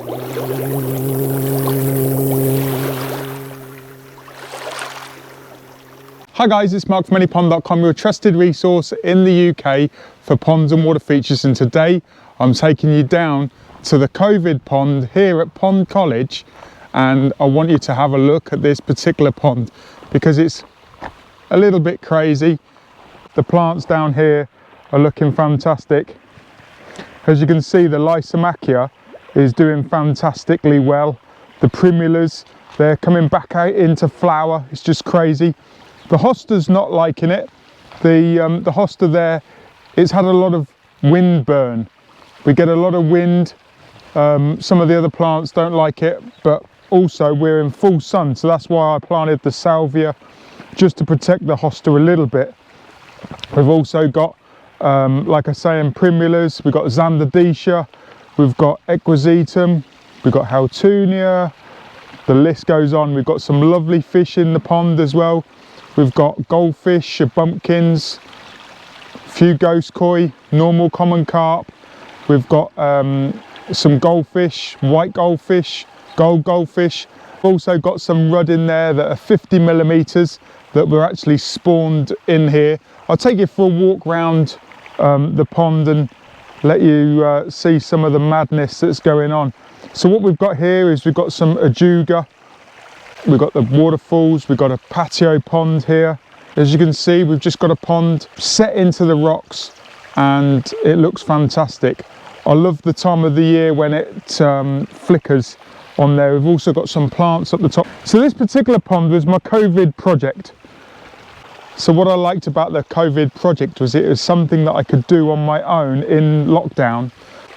Hi guys, it's Mark from anypond.com, your trusted resource in the UK for ponds and water features, and today I'm taking you down to the COVID pond here at Pond College, and I want you to have a look at this particular pond because it's a little bit crazy. The plants down here are looking fantastic. As you can see, the Lysimachia is doing fantastically well. The primulas, they're coming back out into flower. It's just crazy. The hosta's not liking it. The hosta there, it's had a lot of wind burn. We get a lot of wind. Some of the other plants don't like it, but also we're in full sun, so that's why I planted the salvia, just to protect the hosta a little bit. We've also got, like I say, in primulas, we've got Xanthidea, we've got Equisetum, we've got Haltunia, the list goes on. We've got some lovely fish in the pond as well. We've got goldfish, bumpkins, a few ghost koi, normal common carp. We've got some goldfish, white goldfish, gold goldfish. We've also got some rudd in there that are 50 millimeters that were actually spawned in here. I'll take you for a walk around the pond and let you see some of the madness that's going on. So what we've got here is we've got some Ajuga. We've got the waterfalls, we've got a patio pond here. As you can see, we've just got a pond set into the rocks and it looks fantastic. I love the time of the year when it flickers on there. We've also got some plants up the top. So this particular pond was my COVID project. So what I liked about the COVID project was it was something that I could do on my own in lockdown,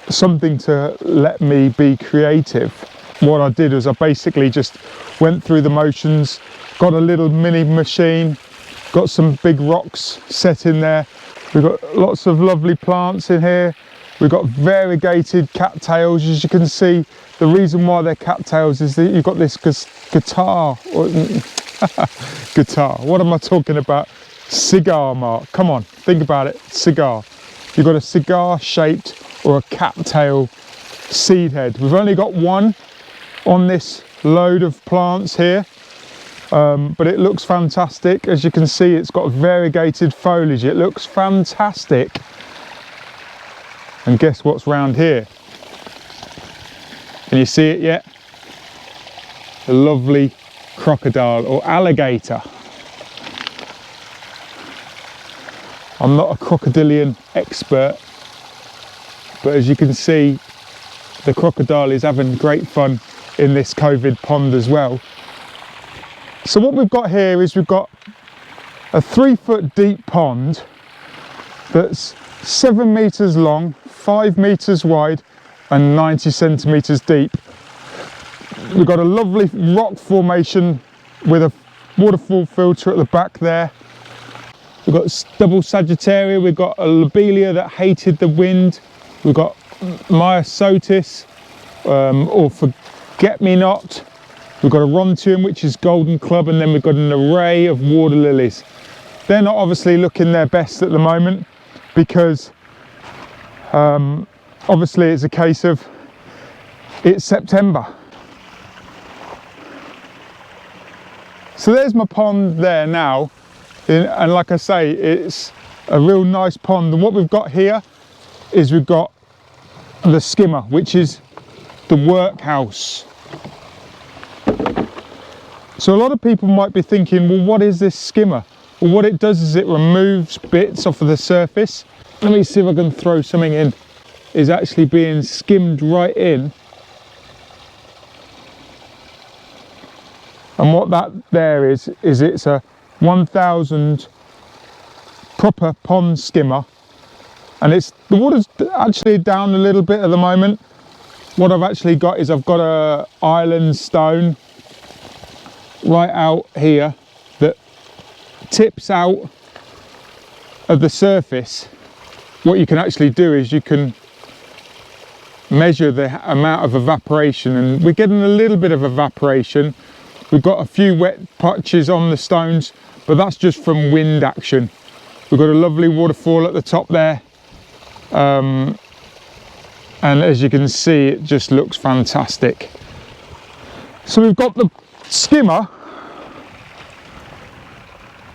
something to let me be creative. What I did was I basically just went through the motions, got a little mini machine, got some big rocks set in there. We've got lots of lovely plants in here. We've got variegated cattails. As you can see, the reason why they're cattails is that you've got this guitar, guitar, what am I talking about? Cigar, Mark, come on, think about it, cigar. You've got a cigar shaped or a cattail seed head. We've only got one on this load of plants here, but it looks fantastic. As you can see, it's got variegated foliage. It looks fantastic. And guess what's round here? Can you see it yet? A lovely crocodile or alligator. I'm not a crocodilian expert, but as you can see, the crocodile is having great fun in this COVID pond as well. So what we've got here is we've got a 3-foot deep pond that's 7 meters long, 5 meters wide and 90 centimeters deep. We've got a lovely rock formation with a waterfall filter at the back there. We've got double Sagittaria, we've got a lobelia that hated the wind, we've got Myosotis or Forget-Me-Not, we've got Orontium, which is golden club, and then we've got an array of water lilies. They're not obviously looking their best at the moment because obviously it's a case of it's September. So there's my pond there now, and like I say, it's a real nice pond. And what we've got here is we've got the skimmer, which is the workhouse. So a lot of people might be thinking, well, what is this skimmer? Well, what it does is it removes bits off of the surface. Let me see if I can throw something in. Is actually being skimmed right in. And what that there is it's a 1000 proper pond skimmer. And the water's actually down a little bit at the moment. What I've actually got is I've got a island stone right out here that tips out of the surface. What you can actually do is you can measure the amount of evaporation, and we're getting a little bit of evaporation. We've got a few wet patches on the stones, but that's just from wind action. We've got a lovely waterfall at the top there, and and as you can see, it just looks fantastic. So we've got the skimmer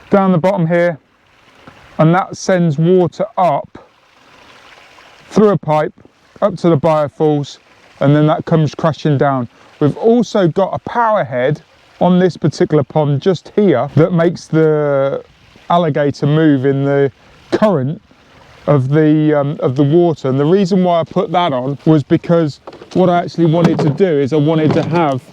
down the bottom here, and that sends water up through a pipe up to the biofalls, and then that comes crashing down. We've also got a power head on this particular pond just here that makes the alligator move in the current of the water. And the reason why I put that on was because what I actually wanted to do is I wanted to have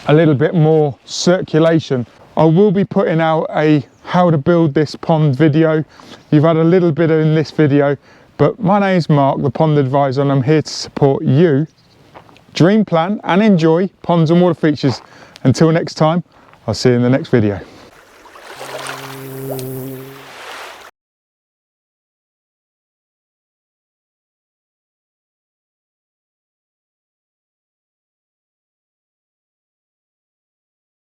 a little bit more circulation. I will be putting out a how to build this pond video. You've had a little bit in this video, but my name's Mark, the Pond Advisor, and I'm here to support you. Dream, plan and enjoy ponds and water features. Until next time, I'll see you in the next video.